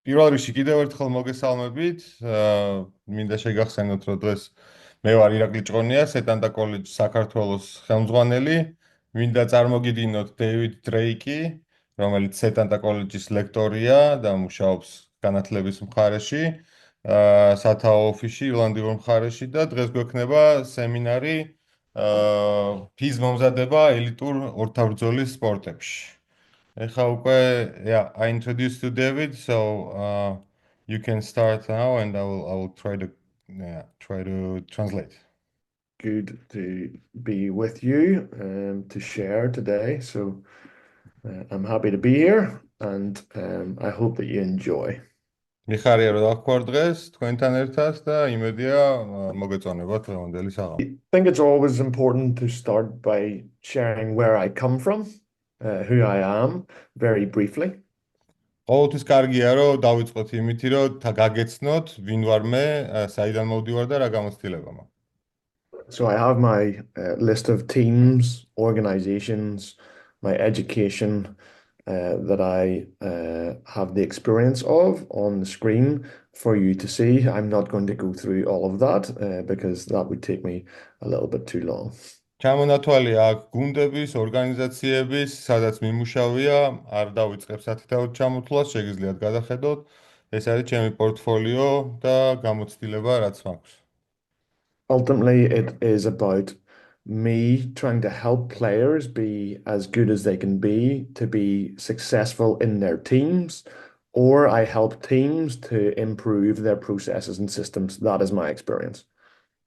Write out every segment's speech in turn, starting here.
პირველ რიგში კიდევ ერთხელ მოგესალმებით. მინდა შეგახსენოთ, რომ დღეს მე ვარ ირაკლი ჭყონია, სეტანტა კოლეჯის საქართველოს ხელმძღვანელი. მინდა წარმოგიდგინოთ დეივიდ დრეიკი, რომელიც სეტანტა კოლეჯის ლექტორია და მუშაობს განათლების მხარეში, სათაო ოფისში, ირლანდიურ მხარეში და დღეს გვექნება სემინარი ფიზ მომზადება ელიტურ ორთაბრძოლის სპორტებში. Yeah, I introduced you, David, so you can start now, and I will try to translate. Good to be with you to share today. So I'm happy to be here, and I hope that you enjoy. მიხარია რომ დავხوار დღეს თქვენთან ერთად და იმედია მოგეწონებათ დღევანდელი საღამო. I think it's always important to start by sharing where I come from, who I am, very briefly. ყოველთვის კარგია რომ დავიწყოთ იმით, რომ გაგეცნოთ ვინ ვარ მე, საიდან მოვდივარ და რა გამოცდილება მაქვს. So I have my list of teams, organizations, my education that I have the experience of on the screen for you to see. I'm not going to go through all of that because that would take me a little bit too long. ჩამონათვალი აქვს გუნდების, ორგანიზაციების, სადაც მიმუშავია, არ დავიწყებ სათითაოდ ჩამოთვლას, შეგიძლიათ გადახედოთ. ეს არის ჩემი პორტფოლიო და გამოცდილება, რაც მაქვს. Ultimately, it is about me trying to help players be as good as they can be to be successful in their teams, or I help teams to improve their processes and systems. That is my experience.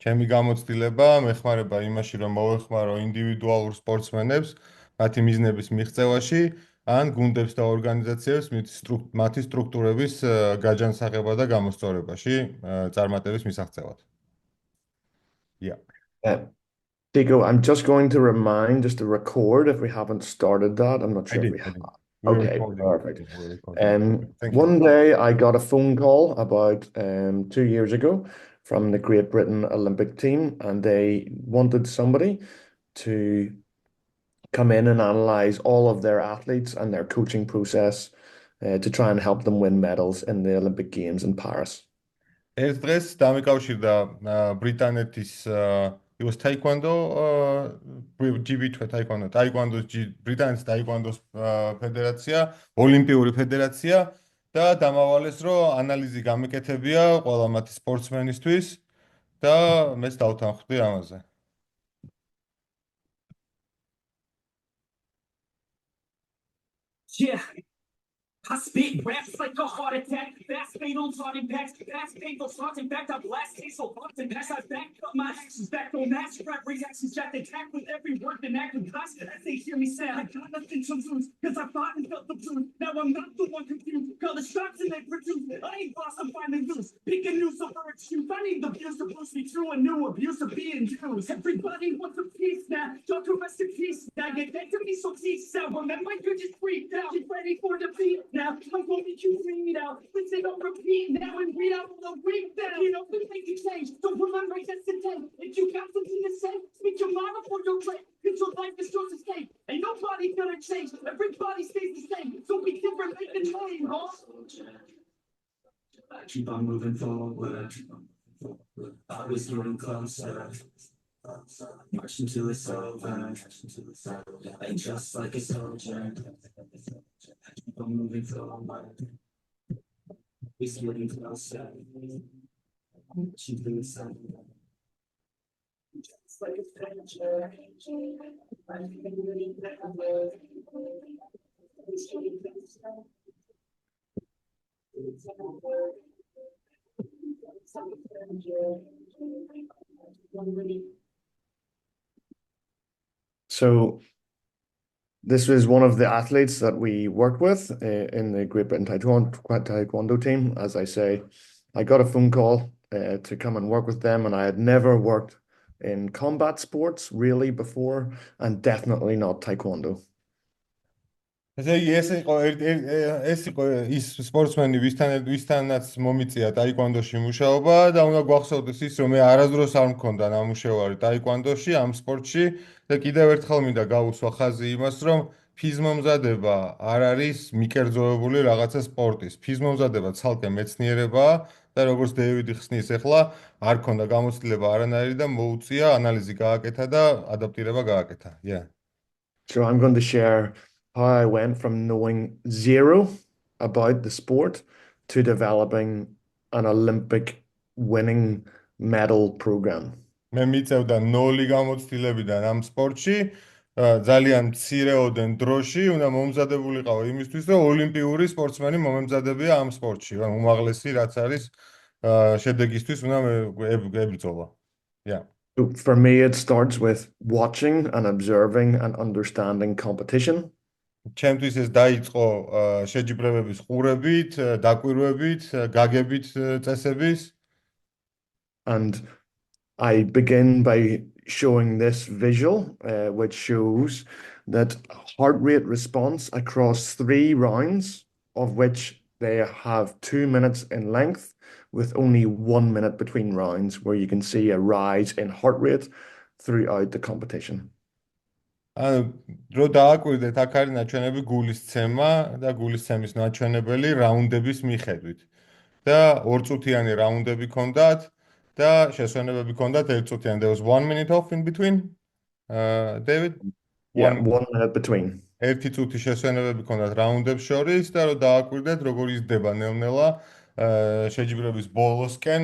ჩემი გამოცდილება მეხმარება იმაში, რომ მოვეხმარო ინდივიდუალურ სპორტსმენებს მათი მიზნების მიღწევაში, ან გუნდებს და ორგანიზაციებს მათი სტრუქტურების გაჯანსაღება და გამოსწორებაში, წარმატების მისაღწევად. Yeah. Diego, I'm just going to remind just to record if we haven't started that. I'm not sure if we have. Okay, perfect. One day I got a phone call about 2 years ago from the Great Britain Olympic team, and they wanted somebody to come in and analyze all of their athletes and their coaching process to try and help them win medals in the Olympic Games in Paris. ერთ დღეს დამიკავშირდა ბრიტანეთის it was taekwondo GB2 taekwondo ბრიტანეთის taekwondo's ფედერაცია, ოლიმპიური ფედერაცია და დამავალეს რომ ანალიზი გამეკეთებია ყველა მათი სპორტსმენისთვის და მეც დავთანხმდი ამაზე. Yeah. I spit raps like a heart attack, fast fatal thought impacts, fast painful thoughts. In fact, I blast diesel thoughts and as I back up my actions, back on mass rap reactions, jacked attack with every word and act with class. As they hear me say, I got nothing to lose, cause I fought and felt the truth. Now I'm not the one confused, call the shots and they produce. I ain't boss, I'm finally loose, pick a new subvert shoes. I need the views to push me through a new abuse of being used. Everybody wants a piece now, talk to rest in peace. Now get back to me so peace out, remember you just freaked out, get ready for defeat. Now I'm gonna get you read out. Let's say don't repeat now and read out the week down. You know, we make you change. Don't remember yesterday. If you got something to say, speak your mind before your play. Cause your life is yours to stay. Ain't nobody gonna change. Everybody stays the same. So be different, make the change, huh? Keep on moving forward. I was getting closer. Marching till it's over. And just like a soldier. Keep on moving forward. We're getting closer. Marching till it's over. Just like a soldier. So this was one of the athletes that we worked with in the Great Britain Taekwondo team. As I say, I got a phone call to come and work with them, and I had never worked in combat sports really before, and definitely not Taekwondo. ეს იყო ის სპორტსმენი, ვისთანაც მომიწია ტაიკვანდოში მუშაობა და უნდა გვახსოვდეს ის, რომ მე არასდროს არ მქონდა ნამუშევარი ტაიკვანდოში, ამ სპორტში და კიდევ ერთხელ მინდა გავუსვა ხაზი იმას, რომ ფიზმომზადება არ არის მიკერძოებული რაღაცა სპორტის. ფიზმომზადება ცალკე მეცნიერებაა და როგორც დეივიდი ხსნის, ახლა არ ქონდა გამოცდილება არანაირი და მოუწია ანალიზი გააკეთა და ადაპტირება გააკეთა. Yeah. So I'm going to share how I went from knowing zero about the sport to developing an Olympic winning medal program. მე მიწევდა 0 გამოცდილებიდან ამ სპორტში, ძალიან მცირეოდენ დროში უნდა მომზადებულიყავ იმისთვის, რომ ოლიმპიური სპორტსმენი მომემზადებია ამ სპორტში. უმაღლესი რაც არის შედეგისთვის უნდა ებრძოლა. Yeah. So for me, it starts with watching and observing and understanding competition. ჩემთვის ეს დაიწყო შეჯიბრებების ყურებით, დაკვირვებით, გაგებით წესების. And I begin by showing this visual, which shows that heart rate response across 3 rounds, of which they have 2 minutes in length, with only 1 minute between rounds, where you can see a rise in heart rate throughout the competition. ანუ რო დააკვირდეთ, აქ არის ნაჩვენები გულისცემა და გულისცემის ნაჩვენებელი რაუნდების მიხედვით. და 2 წუთიანი რაუნდები ქონდათ და შესვენებები ქონდათ 1 წუთიანი. There was 1 minute off in between. David? Yeah, 1 minute between. 1 წუთი შესვენებები ქონდათ რაუნდებს შორის და რო დააკვირდეთ, როგორ იზრდება ნელ-ნელა შეჯიბრების ბოლოსკენ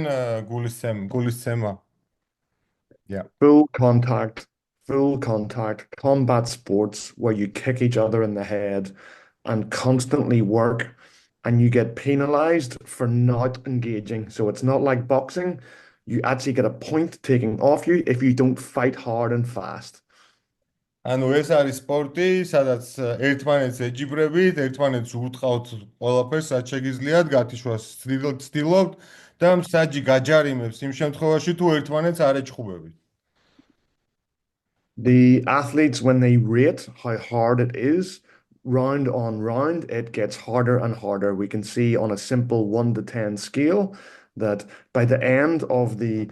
გულისცემა. Yeah. Full contact combat sports where you kick each other in the head and constantly work, and you get penalized for not engaging. So it's not like boxing. You actually get a point taken off you if you don't fight hard and fast. ანუ ეს არის სპორტი, სადაც ერთმანეთს ეჯიბრებით, ერთმანეთს ურტყავთ ყველაფერს, რაც შეგიძლიათ, გათიშვას ცდილობთ და მსაჯი გაჯარიმებს იმ შემთხვევაში, თუ ერთმანეთს არ ეჩხუბებით. The athletes, when they rate how hard it is, round on round, it gets harder and harder. We can see on a simple 1 to 10 scale that by the end of the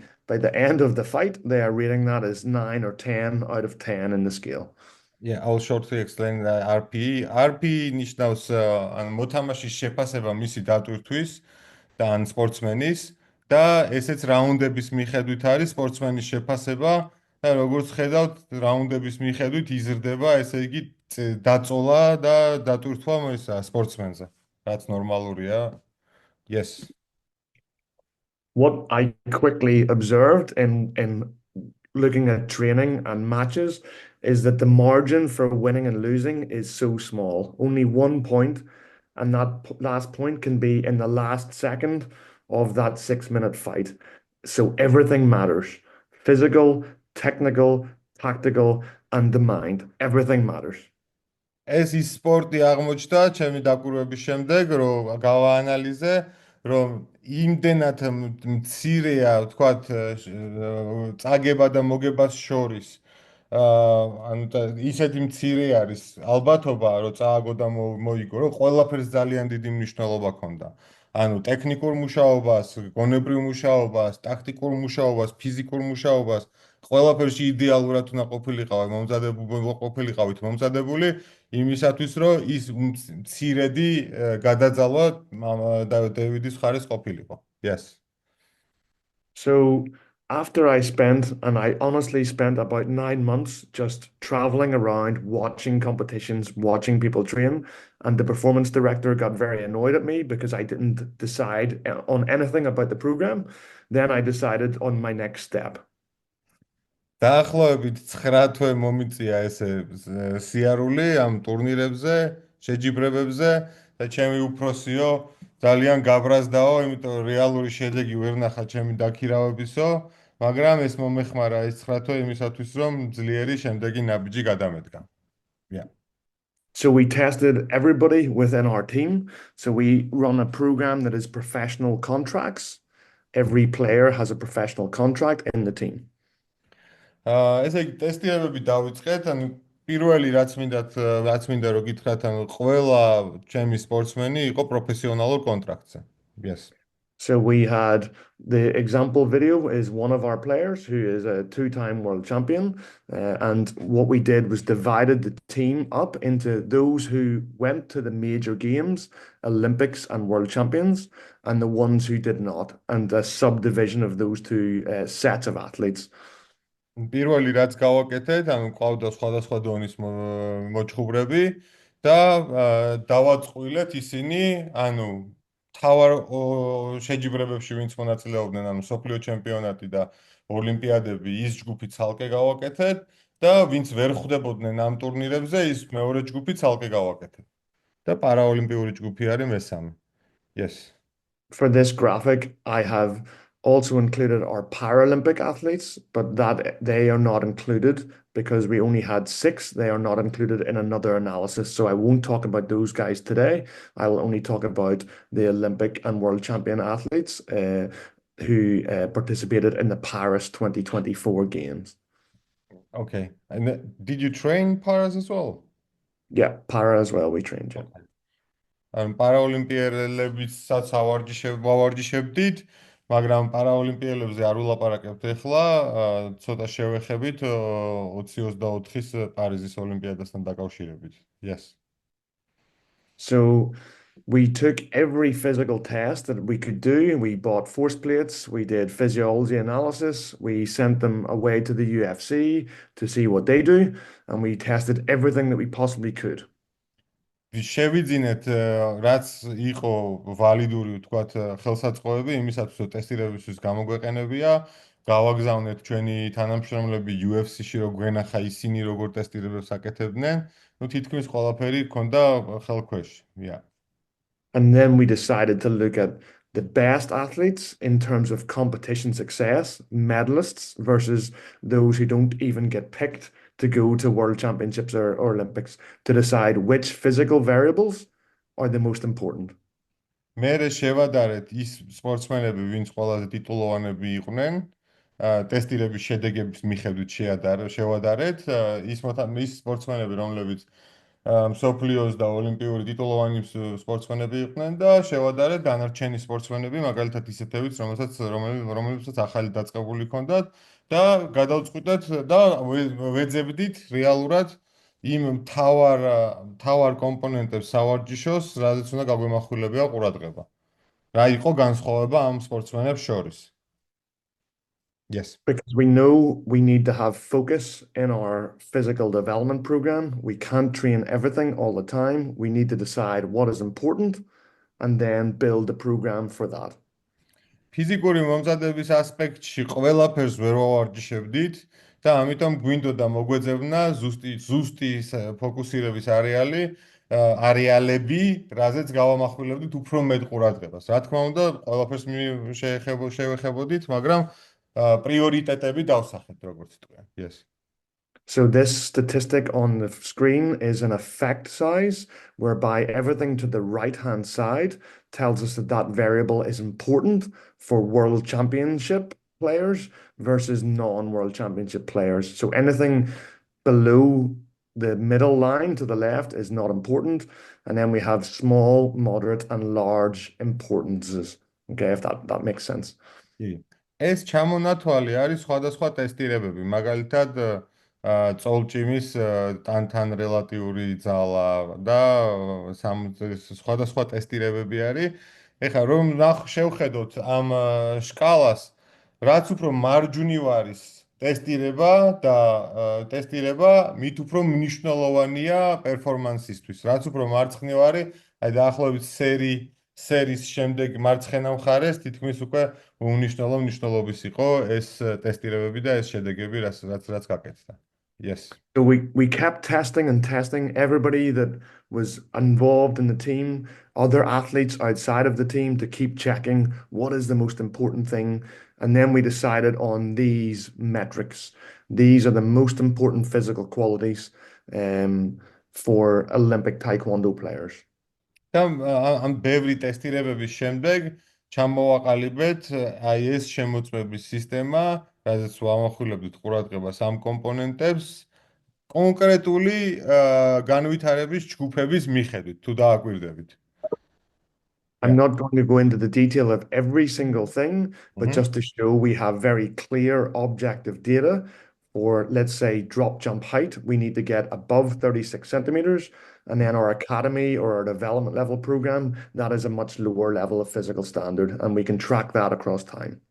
fight, they are rating that as 9 or 10 out of 10 in the scale. Yeah, I'll shortly explain the RPE. RPE ნიშნავს მოთამაშის შეფასება მისი დატვირთვის და ან სპორტსმენის და ესეც რაუნდების მიხედვით არის სპორტსმენის შეფასება და როგორც ხედავთ, რაუნდების მიხედვით იზრდება, ესე იგი დაწოლა და დატვირთვა სპორტსმენზე, რაც ნორმალურია. Yes. What I quickly observed in looking at training and matches is that the margin for winning and losing is so small. Only 1 point, and that last point can be in the last second of that 6-minute fight. So everything matters. Physical, technical, tactical, and the mind. Everything matters. ეს ის სპორტი აღმოჩნდა ჩემი დაკვირვების შემდეგ, რომ გავაანალიზე, რომ იმდენად მცირეა, ვთქვათ, წაგება და მოგებას შორის. ანუ ისეთი მცირე არის ალბათობა, რომ წააგო და მოიგო, რომ ყველაფერს ძალიან დიდი მნიშვნელობა ჰქონდა. ანუ ტექნიკურ მუშაობას, გონებრივ მუშაობას, ტაქტიკურ მუშაობას, ფიზიკურ მუშაობას, ყველაფერში იდეალურად უნდა ყოფილიყავით მომზადებული იმისათვის, რომ ის მცირედი გადაძალვა დევიდის მხარეს ყოფილიყო. Yes. So after I honestly spent about 9 months just traveling around, watching competitions, watching people train, and the performance director got very annoyed at me because I didn't decide on anything about the program. Then I decided on my next step. დაახლოებით 9 თვე მომიწია ესე სიარული ამ ტურნირებზე, შეჯიბრებებზე და ჩემი უფროსიო ძალიან გაბრაზდაო, იმიტომ რომ რეალური შედეგი ვერ ნახა ჩემი დაქირავებისო, მაგრამ ეს მომეხმარა ეს 9 თვე იმისათვის, რომ ძლიერი შემდეგი ნაბიჯი გადამედგა. Yeah. So we tested everybody within our team. So we run a program that is professional contracts. Every player has a professional contract in the team. ესე იგი ტესტირებები დავიწყეთ, ანუ პირველი რაც მინდა რომ გითხრათ, ანუ ყველა ჩემი სპორტსმენი იყო პროფესიონალურ კონტრაქტზე. Yes. So we had the example video is one of our players who is a two-time world champion. And what we did was divided the team up into those who went to the major games, Olympics and world champions, and the ones who did not, and a subdivision of those two sets of athletes. პირველი რაც გავაკეთეთ, ანუ ყავდა სხვადასხვა დონის მოჭხრები და დავაწყვილეთ ისინი, ანუ თავარ შეჯიბრებებში ვინც მონაწილეობდნენ, ანუ სოფლიო ჩემპიონატი და ოლიმპიადები, ის ჯგუფი ცალკე გავაკეთეთ და ვინც ვერ ხვდებოდნენ ამ ტურნირებზე, ის მეორე ჯგუფი ცალკე გავაკეთეთ. და პარაოლიმპიური ჯგუფი არის მესამე. Yes. For this graphic, I have also included our Paralympic athletes, but that they are not included because we only had 6. They are not included in another analysis. So I won't talk about those guys today. I will only talk about the Olympic and world champion athletes who participated in the Paris 2024 games. Okay. And did you train paras as well? Yeah, para as well, we trained. Yeah. ან პარაოლიმპიელებისაც ვავარჯიშებდით, მაგრამ პარაოლიმპიელებზე არ ვილაპარაკებთ ახლა, ცოტა შევეხებით 2024-ის პარიზის ოლიმპიადასთან დაკავშირებით. Yes. So we took every physical test that we could do. We bought force plates, we did physiology analysis, we sent them away to the UFC to see what they do, and we tested everything that we possibly could. შევიძინეთ რაც იყო ვალიდური ვთქვათ ხელსაწყოები იმისათვის რომ ტესტირებისთვის გამოგვეყენებია გავაგზავნეთ ჩვენი თანამშრომლები UFC-ში რომ გვენახა ისინი როგორ ტესტირებებს აკეთებდნენ ნუ თითქმის ყველაფერი ქონდა ხელქვეშ yeah. And then we decided to look at the best athletes in terms of competition success, medalists versus those who don't even get picked to go to world championships or Olympics to decide which physical variables are the most important. მე შევადარეთ ის სპორტსმენები, ვინც ყველაზე ტიტულოვანები იყვნენ, ტესტირების შედეგების მიხედვით შევადარეთ ის სპორტსმენები, რომლებიც მსოფლიოს და ოლიმპიური ტიტულოვანი სპორტსმენები იყვნენ და შევადარეთ დანარჩენი სპორტსმენები, მაგალითად ისეთებიც, რომლებსაც ახალი დაწყებული ჰქონდათ და გადავწყვიტეთ და ვეძებდით რეალურად იმ თავარ კომპონენტებს სავარჯიშოს, რაზეც უნდა გაგვემახვილებია ყურადღება. რა იყო განსხვავება ამ სპორტსმენებს შორის? Yes. Because we know we need to have focus in our physical development program. We can't train everything all the time. We need to decide what is important and then build the program for that. ფიზიკური მომზადების ასპექტში ყველაფერს ვერ ვავარჯიშებდით და ამიტომ გვინდოდა მოგვეძებნა ზუსტი ფოკუსირების არეალები, რაზეც გავამახვილებდით უფრო მეტ ყურადღებას. რა თქმა უნდა, ყველაფერს შევეხებოდით, მაგრამ პრიორიტეტები დავსახეთ, როგორც თქვენ. Yes. So this statistic on the screen is an effect size, whereby everything to the right-hand side tells us that that variable is important for world championship players versus non-world championship players. So anything below the middle line to the left is not important. And then we have small, moderate, and large importances. Okay, if that makes sense. ეს ჩამონათვალი არის სხვადასხვა ტესტირებები, მაგალითად წოლჭიმის ტანთან რელატიური ძალა და სხვადასხვა ტესტირებები არის. ეხლა რომ შევხედოთ ამ შკალას, რაც უფრო მარჯვნივ არის ტესტირება და ტესტირება მით უფრო მნიშვნელოვანია პერფორმანსისთვის. რაც უფრო მარცხნივ არის, აი დაახლოებით სერიის შემდეგ მარცხენა მხარეს თითქმის უკვე უნიშნელო მნიშვნელობის იყო ეს ტესტირებები და ეს შედეგები, რაც გაკეთდა. Yes. So we kept testing and testing everybody that was involved in the team, other athletes outside of the team to keep checking what is the most important thing. And then we decided on these metrics. These are the most important physical qualities for Olympic Taekwondo players. და ამ ბევრი ტესტირებების შემდეგ ჩამოვაყალიბეთ აი ეს შემოწმების სისტემა, რაზეც ვამახვილებდით ყურადღებას ამ კომპონენტებს კონკრეტული განვითარების ჯგუფების მიხედვით, თუ დააკვირდებით. I'm not going to go into the detail of every single thing, but just to show we have very clear objective data for, let's say, drop jump height, we need to get above 36 centimeters. And then our academy or our development level program, that is a much lower level of physical standard, and we can track that across time.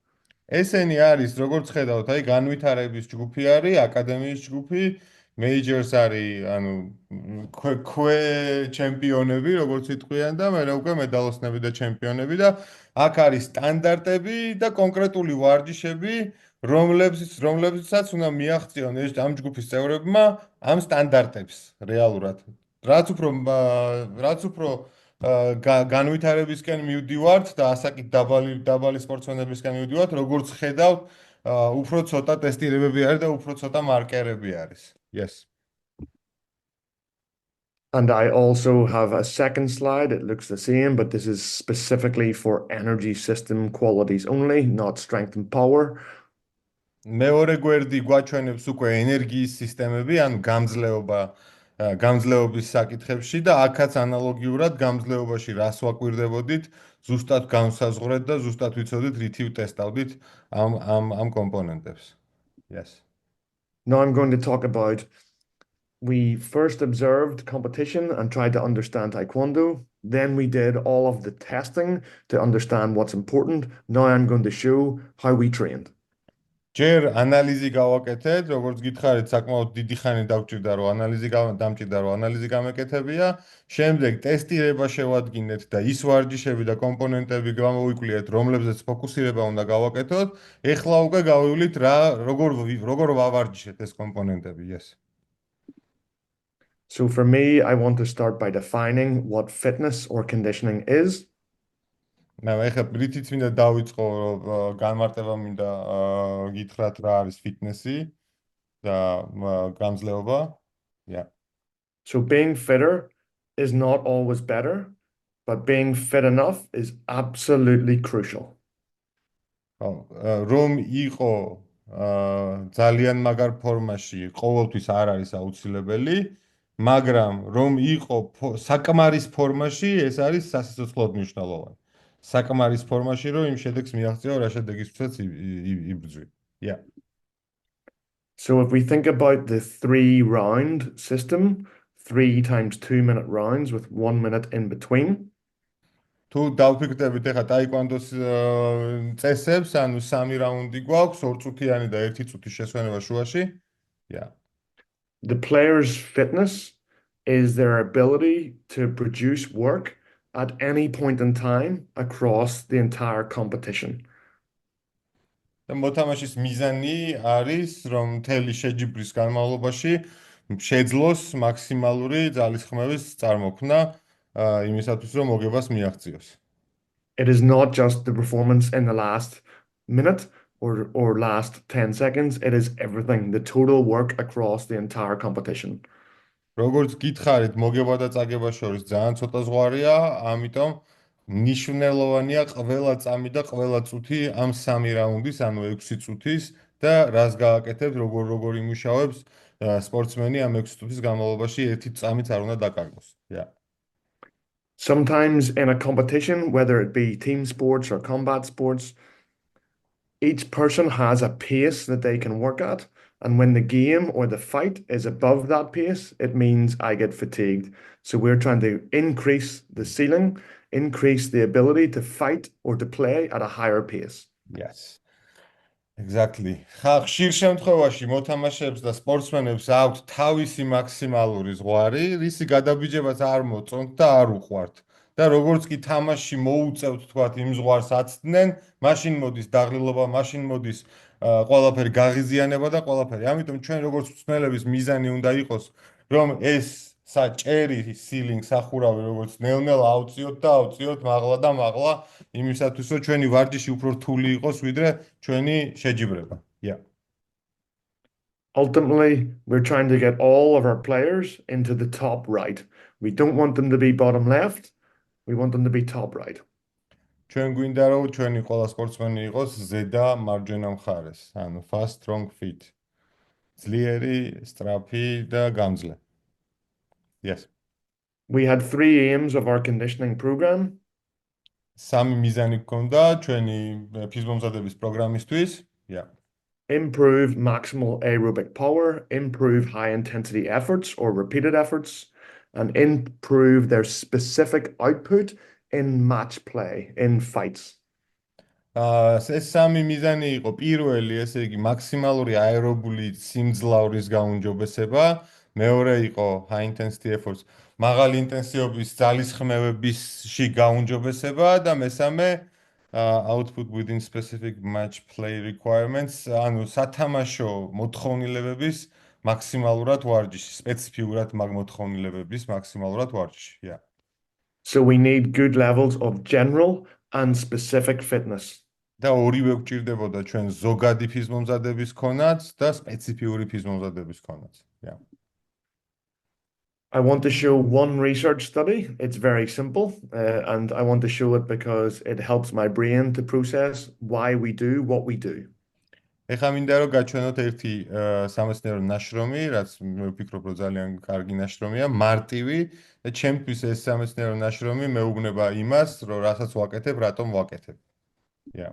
ესენი არის, როგორც ხედავთ, აი განვითარების ჯგუფი არის, აკადემიის ჯგუფი, majors არის, ანუ ქვე ჩემპიონები, როგორც იტყვიან და მე უკვე მედალოსნები და ჩემპიონები და აქ არის სტანდარტები და კონკრეტული ვარჯიშები, რომლებსაც უნდა მიაღწიონ ამ ჯგუფის წევრებმა ამ სტანდარტებს რეალურად. რაც უფრო განვითარებისკენ მივდივართ და ასაკით დაბალი სპორტსმენებისკენ მივდივართ, როგორც ხედავთ, უფრო ცოტა ტესტირებები არის და უფრო ცოტა მარკერები არის. Yes. And I also have a second slide. It looks the same, but this is specifically for energy system qualities only, not strength and power. მეორე გვერდი გვაჩვენებს უკვე ენერგიის სისტემები, ანუ გამძლეობის საკითხებში და აქაც ანალოგიურად გამძლეობაში რას ვაკვირდებოდით, ზუსტად განსაზღვრეთ და ზუსტად ვიცოდით რითი ვტესტავდით ამ კომპონენტებს. Yes. Now I'm going to talk about we first observed competition and tried to understand Taekwondo. Then we did all of the testing to understand what's important. Now I'm going to show how we trained. ჯერ ანალიზი გავაკეთეთ, როგორც გითხარით, საკმაოდ დიდი ხანი დავჭირდა, რომ ანალიზი გამეკეთებია. შემდეგ ტესტირება შევადგინეთ და ის ვარჯიშები და კომპონენტები გამოვიკვლიეთ, რომლებზეც ფოკუსირება უნდა გავაკეთოთ. ეხლა უკვე გავივლით როგორ ვავარჯიშეთ ეს კომპონენტები. Yes. So for me, I want to start by defining what fitness or conditioning is. მე ეხლა რითიც მინდა დავიწყო, განმარტება მინდა გითხრათ რა არის ფიტნესი და გამძლეობა. Yeah. So being fitter is not always better, but being fit enough is absolutely crucial. რომ იყო ძალიან მაგარ ფორმაში ყოველთვის არ არის აუცილებელი, მაგრამ რომ იყო საკმარის ფორმაში, ეს არის სასიცოცხლოდ მნიშვნელოვანი. საკმარის ფორმაში რომ იმ შედეგს მიაღწიო, რა შედეგისთვისაც იბრძვი. Yeah. So if we think about the 3-round system, 3 times 2-minute rounds with 1 minute in between. თუ დავფიქრდებით ეხლა ტაიკვანდოს წესებს, ანუ 3 რაუნდი გვაქვს, 2 წუთიანი და 1 წუთის შესვენება შუაში. Yeah. The player's fitness is their ability to produce work at any point in time across the entire competition. და მოთამაშის მიზანი არის, რომ მთელი შეჯიბრის განმავლობაში შეძლოს მაქსიმალური ძალისხმევის წარმოქმნა იმისათვის, რომ მოგებას მიაღწიოს. It is not just the performance in the last minute or last 10 seconds, it is everything, the total work across the entire competition. როგორც გითხარით, მოგება და წაგება შორის ძალიან ცოტა ზღვარია, ამიტომ ნიშნულოვანია ყველა წამი და ყველა წუთი ამ 3 რაუნდის, ანუ 6 წუთის და რას გააკეთებთ, როგორ იმუშავებს სპორტსმენი ამ 6 წუთის განმავლობაში ერთი წამიც არ უნდა დაკარგოს. Yeah. Sometimes in a competition, whether it be team sports or combat sports, each person has a pace that they can work at. And when the game or the fight is above that pace, it means I get fatigued. So we're trying to increase the ceiling, increase the ability to fight or to play at a higher pace. Yes. Exactly. ხშირ შემთხვევაში მოთამაშეებს და სპორტსმენებს აქვთ თავისი მაქსიმალური ზღვარი, რისი გადაბიჯებას არ მოწონთ და არ უყვართ. და როგორც კი თამაში მოუწევთ, თქვათ, იმ ზღვარს აცდნენ, მაშინ მოდის დაღლილობა, მაშინ მოდის ყველაფერი გაღიზიანება და ყველაფერი. ამიტომ ჩვენ როგორც მწვრთნელების მიზანი უნდა იყოს, რომ ეს საჭერი ceiling სახურავი როგორც ნელ-ნელა ავწიოთ და ავწიოთ მაღლა და მაღლა, იმისათვის რომ ჩვენი ვარჯიში უფრო რთული იყოს, ვიდრე ჩვენი შეჯიბრება. Yeah. Ultimately, we're trying to get all of our players into the top right. We don't want them to be bottom left. We want them to be top right. ჩვენ გვინდა რომ ჩვენი ყველა სპორტსმენი იყოს ზედა მარჯვენა მხარეს, ანუ fast, strong, fit. ძლიერი, სწრაფი და გამძლე. Yes. We had 3 aims of our conditioning program. სამი მიზანი გქონდა ჩვენი ფიზმომზადების პროგრამისთვის. Yeah. Improve maximal aerobic power, improve high intensity efforts or repeated efforts, and improve their specific output in match play, in fights. ეს სამი მიზანი იყო პირველი, ესე იგი მაქსიმალური აერობული სიმძლავრის გაუმჯობესება, მეორე იყო high intensity efforts, მაღალი ინტენსივობის ძალისხმევებისში გაუმჯობესება და მესამე output within specific match play requirements, ანუ სათამაშო მოთხოვნილებების მაქსიმალურად ვარჯიში, სპეციფიურად მოთხოვნილებების მაქსიმალურად ვარჯიში. Yeah. So we need good levels of general and specific fitness. და ორივე გვჭირდებოდა ჩვენ ზოგადი ფიზმომზადების ქონაც და სპეციფიური ფიზმომზადების ქონაც. Yeah. I want to show one research study. It's very simple, and I want to show it because it helps my brain to process why we do what we do. ეხლა მინდა რომ გაჩვენოთ ერთი სამეცნიერო ნაშრომი, რაც მე ვფიქრობ რომ ძალიან კარგი ნაშრომია, მარტივი და ჩემთვის ეს სამეცნიერო ნაშრომი მეუბნება იმას, რომ რასაც ვაკეთებ, რატომ ვაკეთებ. Yeah.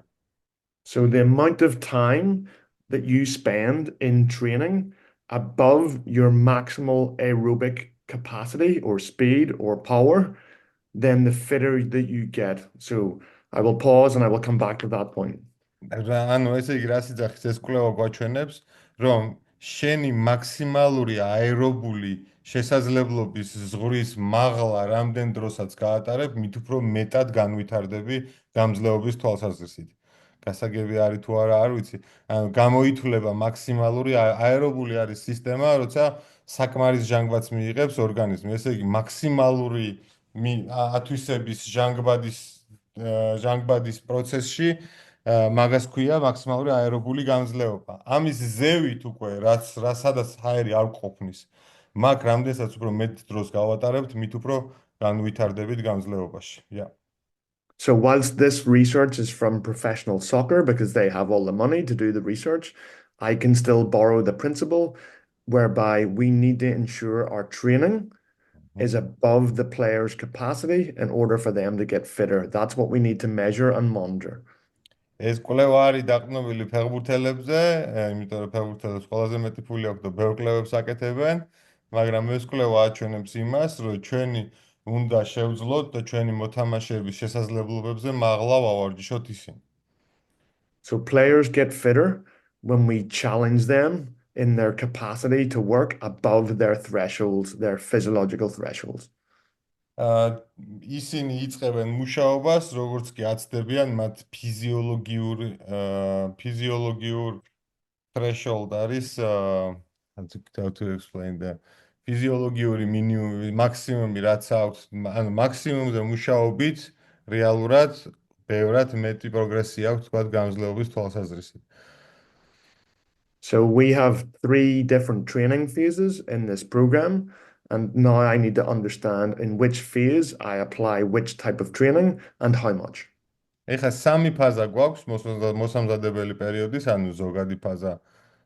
So the amount of time that you spend in training above your maximal aerobic capacity or speed or power, then the fitter that you get. So I will pause and I will come back to that point. ანუ ესე იგი რას იძახის ეს კვლევა გვაჩვენებს, რომ შენი მაქსიმალური აერობული შესაძლებლობის ზღვის მაღლა რამდენ დროსაც გაატარებ, მით უფრო მეტად განვითარდები გამძლეობის თვალსაზრისით. გასაგები არის თუ არა, არ ვიცი. ანუ გამოითვლება მაქსიმალური აერობული არის სისტემა, როცა საკმარის ჟანგბადს მიიღებს ორგანიზმი. ესე იგი მაქსიმალური ათვისების ჟანგბადის პროცესში მაგას ქვია მაქსიმალური აერობული გამძლეობა. ამის ზევით უკვე სადაც ჰაერი არ ყოფნის, მაგ რამდენსაც უფრო მეტ დროს გავატარებთ, მით უფრო განვითარდებით გამძლეობაში. Yeah. So whilst this research is from professional soccer because they have all the money to do the research, I can still borrow the principle whereby we need to ensure our training is above the player's capacity in order for them to get fitter. That's what we need to measure and monitor. ეს კვლევა არის დაყრდნობილი ფეხბურთელებზე, იმიტომ რომ ფეხბურთელებს ყველაზე მეტი ფული აქვს და ბევრ კვლევებს აკეთებენ, მაგრამ ეს კვლევა აჩვენებს იმას, რომ ჩვენი უნდა შევძლოთ და ჩვენი მოთამაშეების შესაძლებლობებზე მაღლა ვავარჯიშოთ ისინი. So players get fitter when we challenge them in their capacity to work above their thresholds, their physiological thresholds. ისინი იწყებენ მუშაობას, როგორც კი აცდებიან მათ ფიზიოლოგიურ threshold არის how to explain the ფიზიოლოგიური მინიმუმი, მაქსიმუმი რაც აქვს, ანუ მაქსიმუმზე მუშაობით რეალურად ბევრად მეტი პროგრესია აქვს თქვა გამძლეობის თვალსაზრისით. So we have 3 different training phases in this program, and now I need to understand in which phase I apply which type of training and how much. ეხლა სამი ფაზა გვაქვს მოსამზადებელი პერიოდის, ანუ ზოგადი ფაზა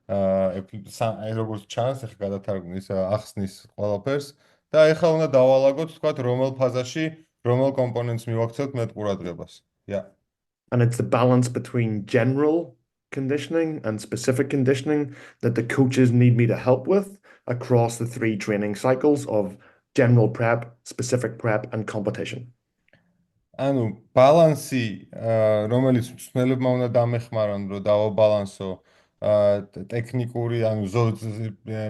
როგორც ჩანს, ეხლა გადათარგმნის ახსნის ყველაფერს და ეხლა უნდა დავალაგოთ, თქვათ, რომელ ფაზაში რომელ კომპონენტს მივაქცევთ მეტ ყურადღებას. Yeah. And it's the balance between general conditioning and specific conditioning that the coaches need me to help with across the 3 training cycles of general prep, specific prep, and competition. ანუ ბალანსი, რომელიც მსმელებმა უნდა დამეხმარონ, რომ დავაბალანსო ტექნიკური, ანუ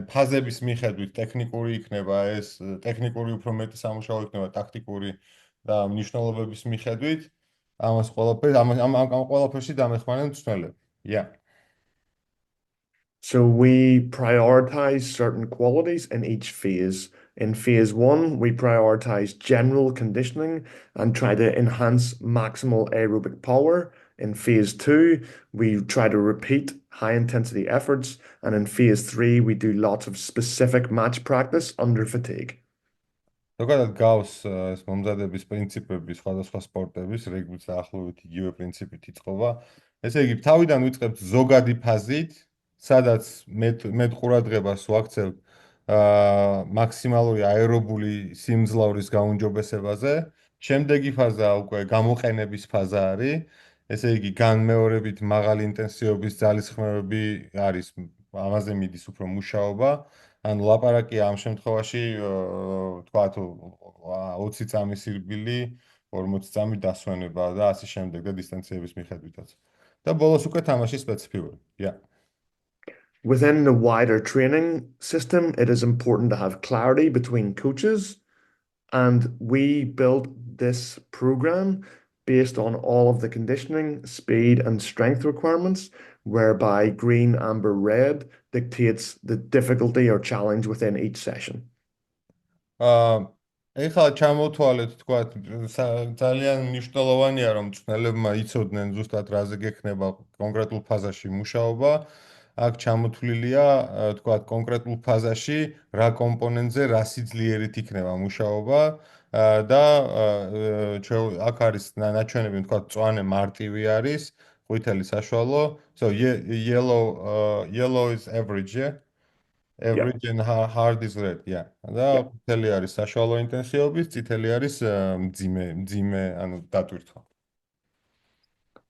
ფაზების მიხედვით ტექნიკური იქნება ეს, ტექნიკური უფრო მეტი სამუშაო იქნება ტაქტიკური და მნიშვნელობების მიხედვით, ამას ყველაფერში დამეხმარენ მსმელები. Yeah. So we prioritize certain qualities in each phase. In phase 1, we prioritize general conditioning and try to enhance maximal aerobic power. In phase 2, we try to repeat high intensity efforts. And in phase 3, we do lots of specific match practice under fatigue. ზოგადად გავს ეს მომზადების პრინციპები სხვადასხვა სპორტების, რეგბიც დაახლოებით იგივე პრინციპით იწყობა. ესე იგი, თავიდან ვიწყებთ ზოგადი ფაზით, სადაც მეტ ყურადღებას ვაქცევთ მაქსიმალური აერობული სიმძლავრის გაუმჯობესებაზე შემდეგი ფაზა უკვე გამოყენების ფაზა არის. ესე იგი, განმეორებით მაღალი ინტენსივობის ძალისხმევები არის, ამაზე მიდის უფრო მუშაობა. ანუ ლაპარაკია ამ შემთხვევაში, თქვათ 20 წამის სირბილი, 40 წამი დასვენება და ასე შემდეგ და დისტანციების მიხედვითაც. და ბოლოს უკვე თამაში სპეციფიური. Yeah. Within the wider training system, it is important to have clarity between coaches. And we built this program based on all of the conditioning, speed, and strength requirements, whereby green, amber, red dictates the difficulty or challenge within each session. ეხლა ჩამოთვალეთ, თქვა, ძალიან მნიშვნელოვანია, რომ მწვრთნელებმა იცოდნენ ზუსტად რაზე გექნება კონკრეტულ ფაზაში მუშაობა. აქ ჩამოთვლილია, თქვა, კონკრეტულ ფაზაში რა კომპონენტზე რა სიძლიერით იქნება მუშაობა და აქ არის ნაჩვენები, თქვა, მწვანე მარტივი არის, ყვითელი საშუალო. So yellow is average, yeah? Average and hard is red, yeah. და ყვითელი არის საშუალო ინტენსივობის, წითელი არის მძიმე, ანუ დატვირთვა.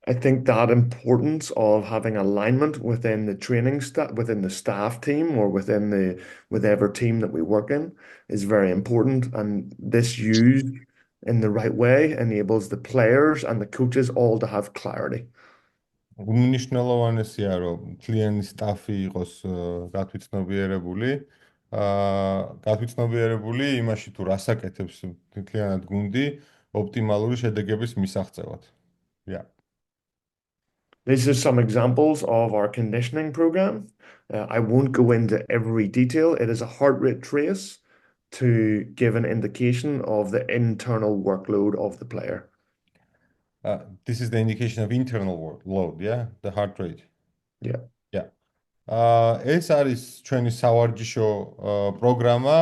I think that importance of having alignment within the training staff, within the staff team, or within whatever team that we work in, is very important. And this used in the right way enables the players and the coaches all to have clarity. უმნიშვნელოვანესია, რომ მთლიანი სტაფი იყოს გათვითცნობიერებული იმაში, თუ რას აკეთებს მთლიანად გუნდი ოპტიმალური შედეგების მისაღწევად. Yeah. These are some examples of our conditioning program. I won't go into every detail. It is a heart rate trace to give an indication of the internal workload of the player. This is the indication of internal workload, yeah? The heart rate. Yeah. Yeah. ეს არის ჩვენი სავარჯიშო პროგრამა,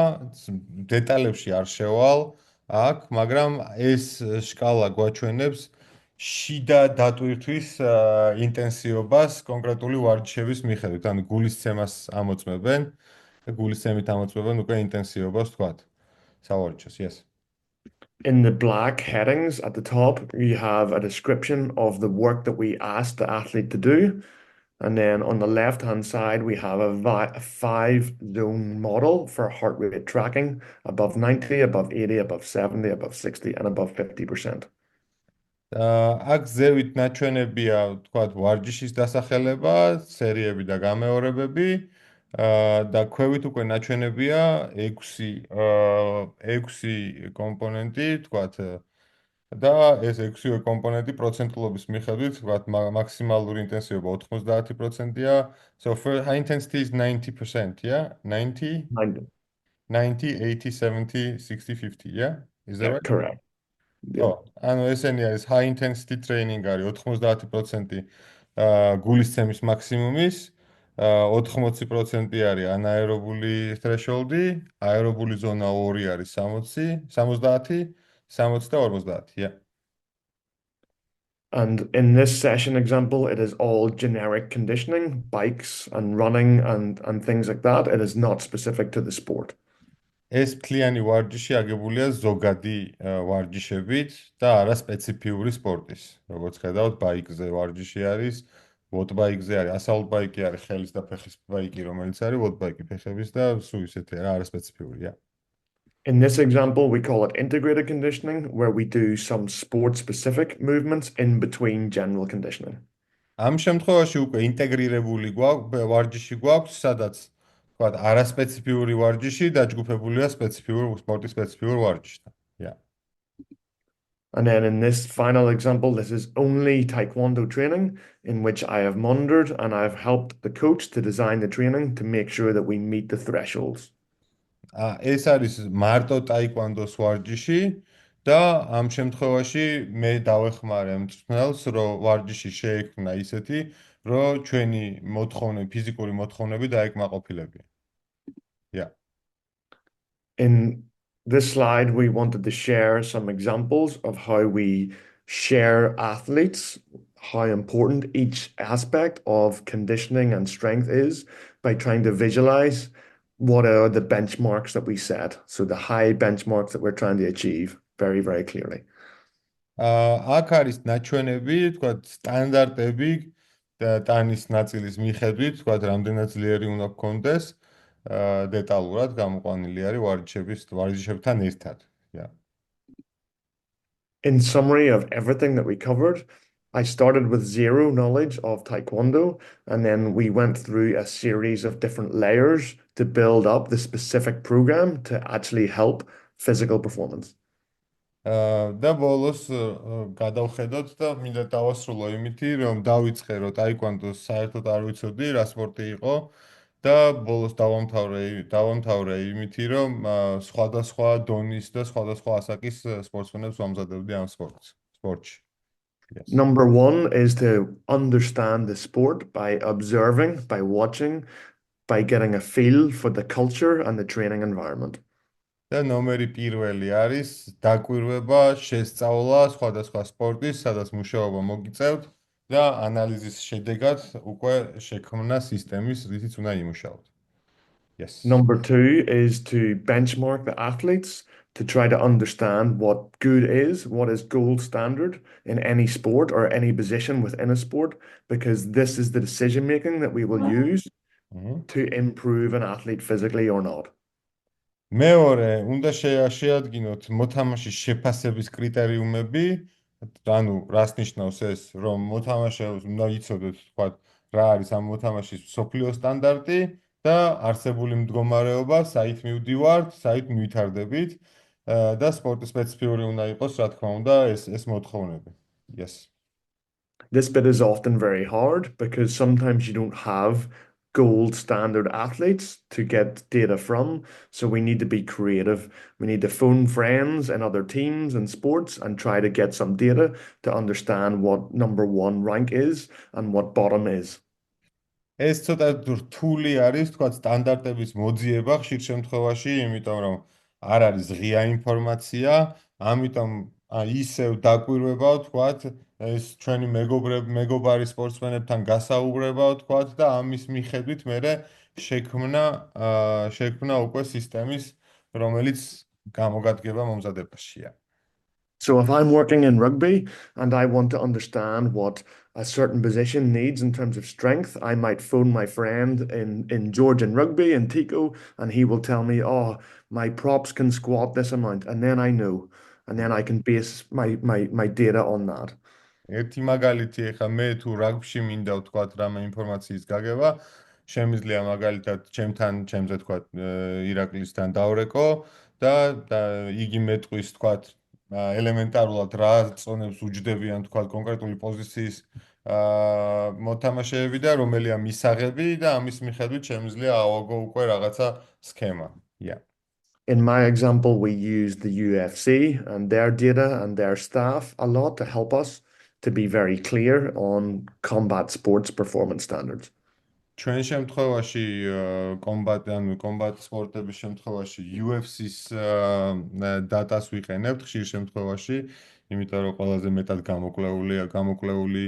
დეტალებში არ შევალ აქ, მაგრამ ეს სკალა გვაჩვენებს შიდა დატვირთვის ინტენსივობას კონკრეტული ვარჯიშების მიხედვით. ანუ გულისცემას ამოწმებენ და გულისცემით ამოწმებენ უკვე ინტენსივობას, თქვათ, სავარჯიშოს, yes. In the black headings at the top, you have a description of the work that we asked the athlete to do. And then on the left-hand side, we have a 5-zone model for heart rate tracking, above 90, above 80, above 70, above 60, and above 50%. აქ ზევით ნაჩვენებია, თქვათ, ვარჯიშის დასახელება, სერიები და გამეორებები და ქვევით უკვე ნაჩვენებია 6 კომპონენტი, თქვათ, და ეს 6 კომპონენტი პროცენტულობის მიხედვით, თქვათ, მაქსიმალური ინტენსივობა 90%-ია. So for high intensity is 90%, yeah? 90, 80, 70, 60, 50, yeah? Is that right? Correct. Yeah. ანუ ესენი არის high intensity training არის 90% გულისცემის მაქსიმუმის, 80% არის ანაერობული threshold-ი, აერობული ზონა 2 არის 60, 70, 60 და 50, yeah. And in this session example, it is all generic conditioning, bikes and running and things like that. It is not specific to the sport. ეს მთლიანი ვარჯიში აგებულია ზოგადი ვარჯიშებით და არა სპეციფიური სპორტის. როგორც ხედავთ, ბაიკზე ვარჯიში არის, watt bike-ზე არის, assault bike-ი არის, ხელის და ფეხის ბაიკი, რომელიც არის watt bike-ი ფეხების და სულ ისეთი არა სპეციფიურია. In this example, we call it integrated conditioning, where we do some sport-specific movements in between general conditioning. ამ შემთხვევაში უკვე ინტეგრირებული ვარჯიში გვაქვს, სადაც თქვათ, არასპეციფიური ვარჯიში დაჯგუფებულია სპეციფიურ სპორტის სპეციფიურ ვარჯიშთან. Yeah. And then in this final example, this is only Taekwondo training, in which I have monitored and I've helped the coach to design the training to make sure that we meet the thresholds. ეს არის მარტო ტაიკვანდოს ვარჯიში და ამ შემთხვევაში მე დავეხმარე მწვრთნელს, რომ ვარჯიში შეექმნა ისეთი, რომ ჩვენი ფიზიკური მოთხოვნები დაეკმაყოფილებიან. Yeah. In this slide, we wanted to share some examples of how we share athletes, how important each aspect of conditioning and strength is by trying to visualize what are the benchmarks that we set. So the high benchmarks that we're trying to achieve very, very clearly. აქ არის ნაჩვენები, თქვა სტანდარტები და ტანის ნაწილის მიხედვით, თქვა რამდენად ძლიერი უნდა გქონდეს, დეტალურად გამოყვანილი არის ვარჯიშებთან ერთად. Yeah. In summary of everything that we covered, I started with zero knowledge of Taekwondo, and then we went through a series of different layers to build up the specific program to actually help physical performance. და ბოლოს გადავხედოთ და მინდა დავასრულო იმითი, რომ დავიწყე რომ ტაიკვანდოს საერთოდ არ ვიცოდი რა სპორტი იყო და ბოლოს დავამთავრე იმითი, რომ სხვადასხვა დონის და სხვადასხვა ასაკის სპორტსმენებს ვამზადებდი ამ სპორტში. Yes. Number one is to understand the sport by observing, by watching, by getting a feel for the culture and the training environment. და ნომერი პირველი არის დაკვირვება, შესწავლა სხვადასხვა სპორტის, სადაც მუშაობა მოგიწევთ და ანალიზის შედეგად უკვე შექმნა სისტემის, რითიც უნდა იმუშაოთ. Yes. Number two is to benchmark the athletes to try to understand what good is, what is gold standard in any sport or any position within a sport, because this is the decision making that we will use to improve an athlete physically or not. მეორე, უნდა შეადგინოთ მოთამაშის შეფასების კრიტერიუმები, ანუ რას ნიშნავს ეს, რომ მოთამაშეებს უნდა იცოდეთ, თქვა, რა არის ამ მოთამაშის მსოფლიო სტანდარტი და არსებული მდგომარეობა, საით მივდივართ, საით მივვითარდებით და სპორტის სპეციფიური უნდა იყოს, რა თქმა უნდა, ეს მოთხოვნები. Yes. This bit is often very hard because sometimes you don't have gold standard athletes to get data from. So we need to be creative. We need to phone friends and other teams and sports and try to get some data to understand what number one rank is and what bottom is. ეს ცოტა რთული არის, თქვა, სტანდარტების მოძიება ხშირ შემთხვევაში, იმიტომ რომ არ არის ღია ინფორმაცია, ამიტომ ისევ დაკვირვება, თქვა, ეს ჩვენი მეგობარი სპორტსმენებთან გასაუბრება, თქვა, და ამის მიხედვით მე შექმნა უკვე სისტემის, რომელიც გამოგადგება მომზადებაშია. So if I'm working in rugby and I want to understand what a certain position needs in terms of strength, I might phone my friend in Georgian rugby in Tico, and he will tell me, oh, my props can squat this amount, and then I know, and then I can base my data on that. ერთი მაგალითი, ეხა მე თუ რაგბში მინდა ვთქვათ რამე ინფორმაციის გაგება, შემიძლია მაგალითად ჩემზე თქვათ ირაკლისთან დავრეკო და იგი მეტყვის თქვათ ელემენტარულად რა წონებს უჯდებიან თქვათ კონკრეტული პოზიციის მოთამაშეები და რომელია მისაღები და ამის მიხედვით შემიძლია ავაგო უკვე რაღაცა სქემა. Yeah. In my example, we use the UFC and their data and their staff a lot to help us to be very clear on combat sports performance standards. ჩვენ შემთხვევაში კომბატ სპორტების შემთხვევაში UFC-ს დატას ვიყენებთ ხშირ შემთხვევაში, იმიტომ რომ ყველაზე მეტად გამოკლეული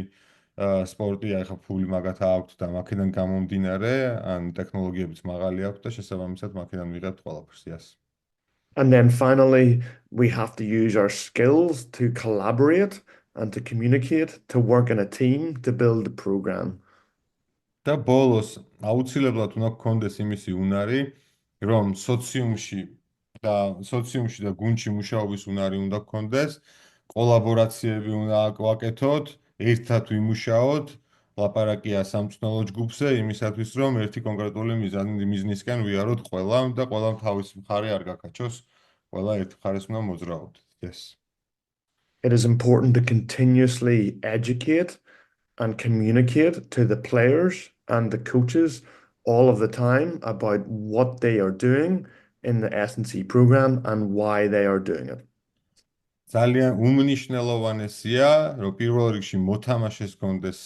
სპორტია, ეხა ფული მაგათ აქვთ და მაქედან გამომდინარე, ან ტექნოლოგიებიც მაღალი აქვთ და შესაბამისად მაქედან ვიღებთ ყველაფერს. Yes. And then finally, we have to use our skills to collaborate and to communicate, to work in a team, to build a program. და ბოლოს აუცილებლად უნდა გქონდეს იმისი უნარი, რომ სოციუმში და გუნდში მუშაობის უნარი უნდა გქონდეს, კოლაბორაციები უნდა ვაკეთოთ, ერთად ვიმუშაოთ, ლაპარაკია სამწნოლო ჯგუფზე იმისათვის, რომ ერთი კონკრეტული მიზნისკენ ვიაროთ ყველა და ყველამ თავის მხარე არ გაკაჩოს, ყველა ერთ მხარეს უნდა მოძრაოთ. Yes. It is important to continuously educate and communicate to the players and the coaches all of the time about what they are doing in the S&C program and why they are doing it. ძალიან უმნიშვნელოვანესია, რომ პირველ რიგში მოთამაშეს გქონდეს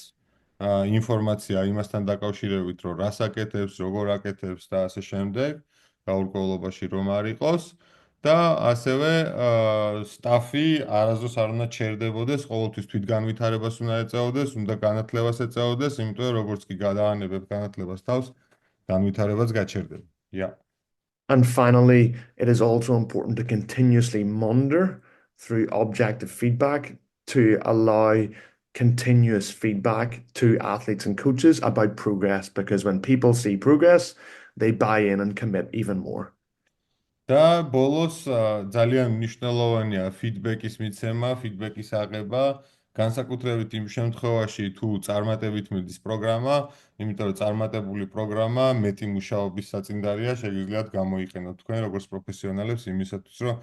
ინფორმაცია იმასთან დაკავშირებით, რომ რას აკეთებს, როგორ აკეთებს და ასე შემდეგ, გაურკვევლობაში რომ არ იყოს და ასევე სტაფი არასდროს არ უნდა ჩერდებოდეს, ყოველთვის თვითგანვითარებას უნდა ეწეოდეს, უნდა განათლებას ეწეოდეს, იმიტომ რომ როგორც კი გადაანებებ განათლებას თავს, განვითარებაც გაჩერდება. Yeah. And finally, it is also important to continuously monitor through objective feedback to allow continuous feedback to athletes and coaches about progress because when people see progress, they buy in and commit even more. და ბოლოს ძალიან მნიშვნელოვანია ფიდბექის მიცემა, ფიდბექის აღება, განსაკუთრებით იმ შემთხვევაში თუ წარმატებით მიდის პროგრამა, იმიტომ რომ წარმატებული პროგრამა მეტი მუშაობის საწინდარია, შეგიძლიათ გამოიყენოთ თქვენ როგორც პროფესიონალებს იმისათვის, რომ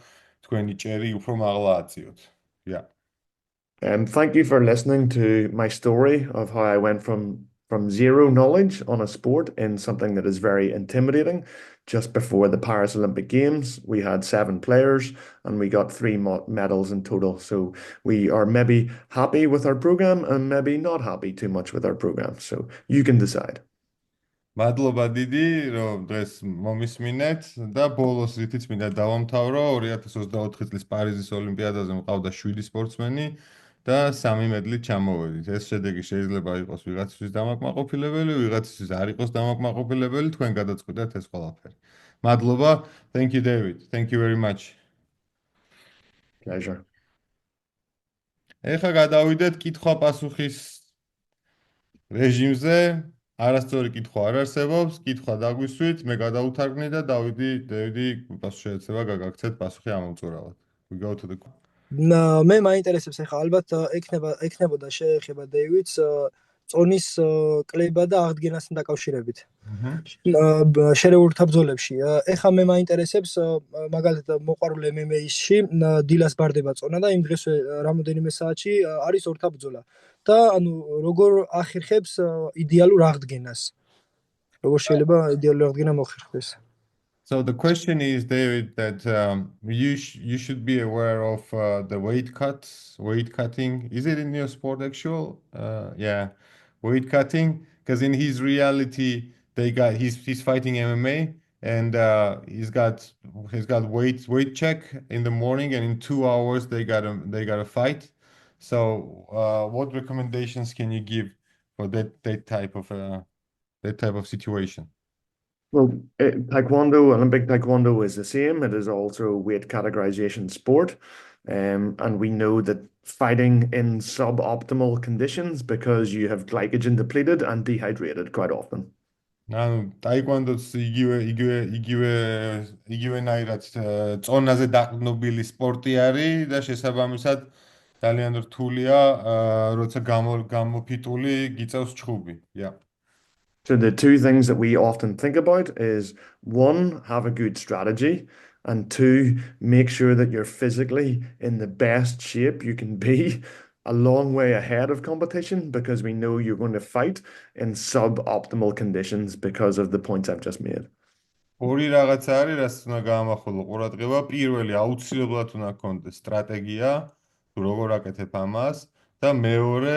თქვენი ჭერი უფრო მაღლა აწიოთ. Yeah. Thank you for listening to my story of how I went from zero knowledge on a sport in something that is very intimidating. Just before the Paris Olympic Games, we had 7 players and we got 3 medals in total. So we are maybe happy with our program and maybe not happy too much with our program. So you can decide. მადლობა დიდი, რომ დღეს მომისმინეთ და ბოლოს რითიც მინდა დავამთავრო 2024 წლის პარიზის ოლიმპიადაზე მყავდა 7 სპორტსმენი და 3 მედლით ჩამოვედით. ეს შედეგი შეიძლება იყოს ვიღაცისთვის დამაკმაყოფილებელი, ვიღაცისთვის არ იყოს დამაკმაყოფილებელი, თქვენ გადაწყვეტეთ ეს ყველაფერი. მადლობა. Thank you David. Thank you very much. Pleasure. ეხლა გადავიდეთ კითხვა-პასუხის რეჟიმზე. არასწორი კითხვა არ არსებობს, კითხვა დაგვისვით, მე გადავუთარგმნი და დავიდი პასუხი შეეცება გაგაქცეთ პასუხი ამომწურავად. We go to the მე მაინტერესებს ახლა ალბათ ექნებოდა შეეხება დეივიდს წონის კლება და აღდგენასთან დაკავშირებით. შერეულთა ბრძოლებში. ახლა მე მაინტერესებს მაგალითად მოყვარულ MMA-ში დილას ბარდება წონა და იმ დღესვე რამოდენიმე საათში არის ორთა ბრძოლა. და ანუ როგორ ახერხებს იდეალურ აღდგენას? როგორ შეიძლება იდეალური აღდგენა მოხერხდეს? So the question is, David, that you should be aware of the weight cutting. Is it in your sport actual? Yeah, weight cutting. Because in his reality, he's fighting MMA, and he's got weight check in the morning, and in 2 hours they got a fight. So what recommendations can you give for that type of situation? Well, Olympic Taekwondo is the same. It is also a weight categorization sport. And we know that fighting in suboptimal conditions because you have glycogen depleted and dehydrated quite often. ანუ ტაიკვანდოც იგივენაირად წონაზე დაყრდნობილი სპორტი არის და შესაბამისად ძალიან რთულია როცა გამოფიტული გიწევს ჩხუბი. Yeah. So the 2 things that we often think about is 1, have a good strategy, and 2, make sure that you're physically in the best shape you can be a long way ahead of competition because we know you're going to fight in suboptimal conditions because of the points I've just made. ორი რაღაცა არის, რაც უნდა გაამახვილო ყურადღება. პირველი აუცილებლად უნდა გქონდეს სტრატეგია, როგორ აკეთებ ამას და მეორე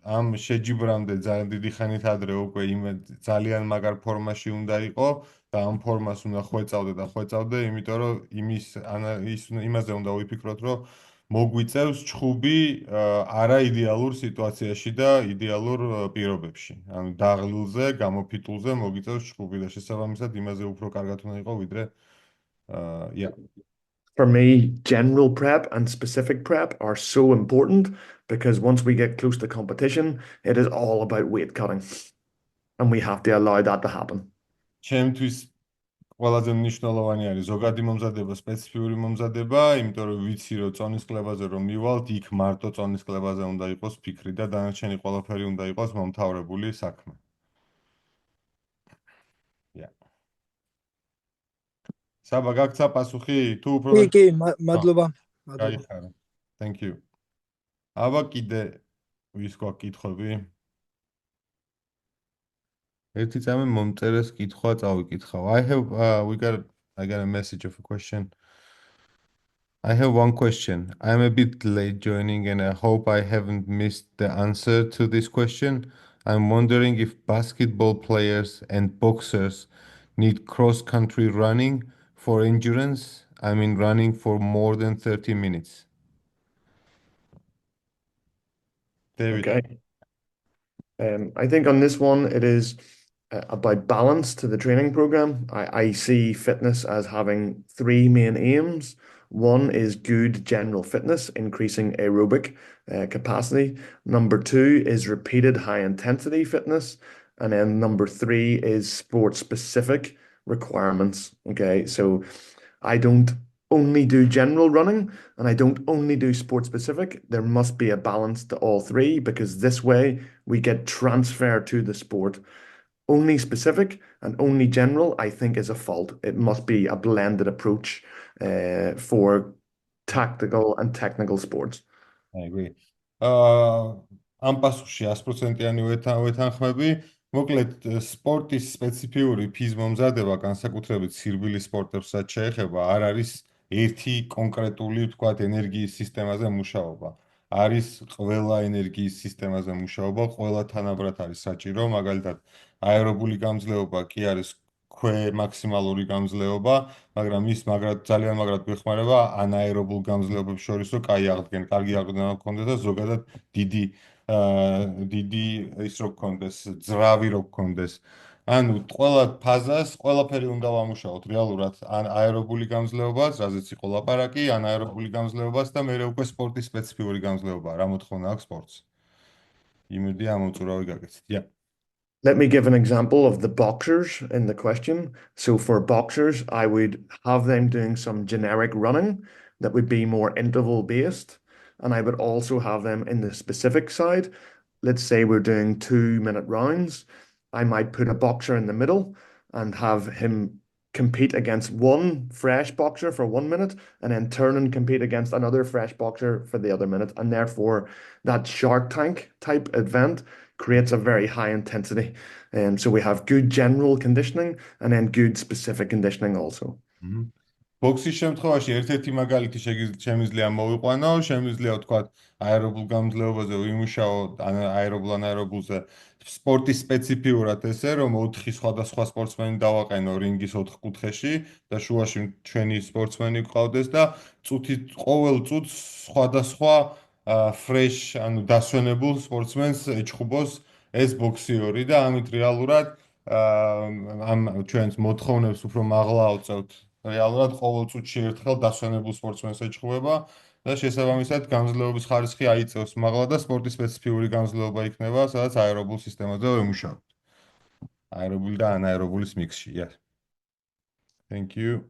ამ შეჯიბრამდე ძალიან დიდი ხანით ადრე უკვე ძალიან მაგარ ფორმაში უნდა იყო და ამ ფორმას უნდა ხვეწავდე, იმიტომ რომ იმაზე უნდა ვიფიქროთ, რომ მოგვიწევს ჩხუბი არა იდეალურ სიტუაციაში და იდეალურ პირობებში. ანუ დაღლილზე, გამოფიტულზე მოგვიწევს ჩხუბი და შესაბამისად იმაზე უფრო კარგად უნდა იყო ვიდრე yeah. For me, general prep and specific prep are so important because once we get close to competition, it is all about weight cutting. And we have to allow that to happen. ჩემთვის ყველაზე მნიშვნელოვანი არის ზოგადი მომზადება, სპეციფიური მომზადება, იმიტომ რომ ვიცი რომ წონის კლებაზე რომ მივალთ, იქ მარტო წონის კლებაზე უნდა იყოს ფიქრი და დანარჩენი ყველაფერი უნდა იყოს მომთავრებული საქმე. Yeah. საბა გაგცა პასუხი თუ უფრო კი, მადლობა. გაიხარა. Thank you. აბა კიდე ვის გვაქვს კითხვები? ერთი წამი მომწერეს კითხვა წავიკითხავ. I got a message of a question. I have one question. I'm a bit late joining and I hope I haven't missed the answer to this question. I'm wondering if basketball players and boxers need cross-country running for endurance. I mean running for more than 30 minutes. David. Okay. I think on this one, it is about balance to the training program. I see fitness as having three main aims. One is good general fitness, increasing aerobic capacity. Number two is repeated high intensity fitness. And then number three is sport specific requirements. Okay, so I don't only do general running and I don't only do sport specific. There must be a balance to all three because this way we get transfer to the sport. Only specific and only general, I think, is a fault. It must be a blended approach for tactical and technical sports. I agree. ამ პასუხში 100%-იანი ვეთანხმები. მოკლედ, სპორტის სპეციფიური ფიზმომზადება, განსაკუთრებით სირბილის სპორტებსაც შეეხება, არ არის ერთი კონკრეტული, ვთქვათ, ენერგიის სისტემაზე მუშაობა. არის ყველა ენერგიის სისტემაზე მუშაობა, ყველა თანაბრად არის საჭირო, მაგალითად, აერობული გამძლეობა კი არის მაქსიმალური გამძლეობა, მაგრამ ის ძალიან მაგრად გვეხმარება ანაერობულ გამძლეობებს შორისო კარგი აღდგენა გქონდეს და ზოგადად დიდი ის რო გქონდეს, ძრავი რო გქონდეს. ანუ ყველა ფაზას, ყველაფერი უნდა ვამუშაოთ რეალურად, ან აერობული გამძლეობას, რაზეც იყო ლაპარაკი, ანაერობული გამძლეობას და მერე უკვე სპორტის სპეციფიური გამძლეობა, რა მოთხოვნა აქვს სპორტს. იმედი ამოწურავი გაგეცით. Yeah. Let me give an example of the boxers in the question. So for boxers, I would have them doing some generic running that would be more interval based. And I would also have them in the specific side. Let's say we're doing 2-minute rounds. I might put a boxer in the middle and have him compete against one fresh boxer for 1 minute and then turn and compete against another fresh boxer for the other minute. And therefore, that Shark Tank type event creates a very high intensity. And so we have good general conditioning and then good specific conditioning also. ბოქსის შემთხვევაში ერთ-ერთი მაგალითი შემიძლია მოვიყვანო, შემიძლია ვთქვათ აერობულ გამძლეობაზე ვიმუშაო, აერობულ ანაერობულზე სპორტის სპეციფიურად ესე, რომ 4 სხვადასხვა სპორტსმენი დავაყენო რინგის 4 კუთხეში და შუაში ჩვენი სპორტსმენი გყავდეს და ყოველ წუთს სხვადასხვა fresh, ანუ დასვენებულ სპორტსმენს ეჩხუბოს ეს ბოქსიორი და ამით რეალურად ამ ჩვენს მოთხოვნებს უფრო მაღლა ავწევთ. რეალურად ყოველ წუთში ერთხელ დასვენებულ სპორტსმენს ეჩხუბება და შესაბამისად გამძლეობის ხარისხი აიწევს მაღლა და სპორტის სპეციფიური გამძლეობა იქნება, სადაც აერობულ სისტემაზე ვიმუშავებთ. აერობული და ანაერობულის მიქსში. Yeah. Thank you.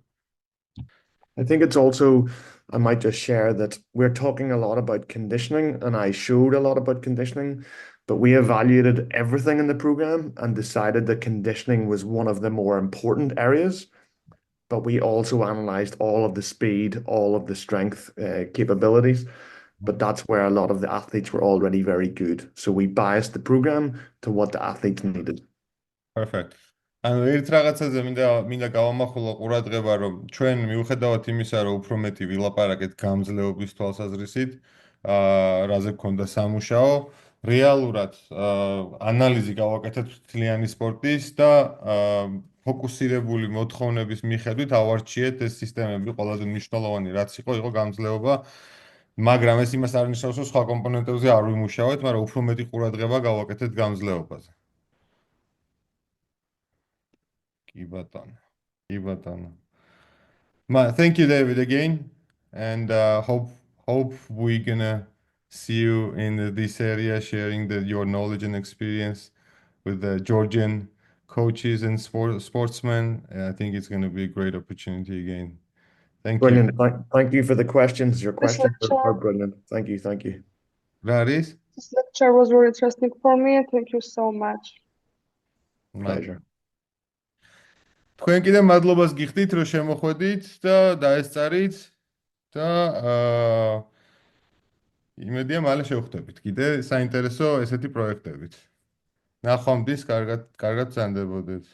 I think it's also, I might just share that we're talking a lot about conditioning and I showed a lot about conditioning, but we evaluated everything in the program and decided that conditioning was one of the more important areas. But we also analyzed all of the speed, all of the strength capabilities. But that's where a lot of the athletes were already very good. So we biased the program to what the athletes needed. Perfect. ანუ ერთ რაღაცაზე მინდა გავამახვილო ყურადღება, რომ ჩვენ მიუხედავად იმისა, რომ უფრო მეტი ვილაპარაკეთ გამძლეობის თვალსაზრისით, რაზე გქონდა სამუშაო, რეალურად ანალიზი გავაკეთეთ მთლიანი სპორტის და ფოკუსირებული მოთხოვნების მიხედვით ავარჩიეთ ეს სისტემები, ყველაზე მნიშვნელოვანი რაც იყო გამძლეობა, მაგრამ ეს იმას არ ნიშნავს, რომ სხვა კომპონენტებზე არ ვიმუშავეთ, მაგრამ უფრო მეტი ყურადღება გავაკეთეთ გამძლეობაზე. Კი ბატონო. Thank you, David, again, and hope we're gonna see you in this area, sharing your knowledge and experience with the Georgian coaches and sportsmen. I think it's going to be a great opportunity again. Thank Brilliant. you. Thank you for the questions. Your questions are brilliant. Thank you. Raris? This lecture was very interesting for me. Thank you so much. Pleasure. თქვენ კიდე მადლობას გიხდით, რომ შემოხვედით და დაესწარით და იმედია მალე შევხვდებით კიდე საინტერესო ესეთი პროექტებით. ნახვამდის, კარგად ბრძანდებოდეთ.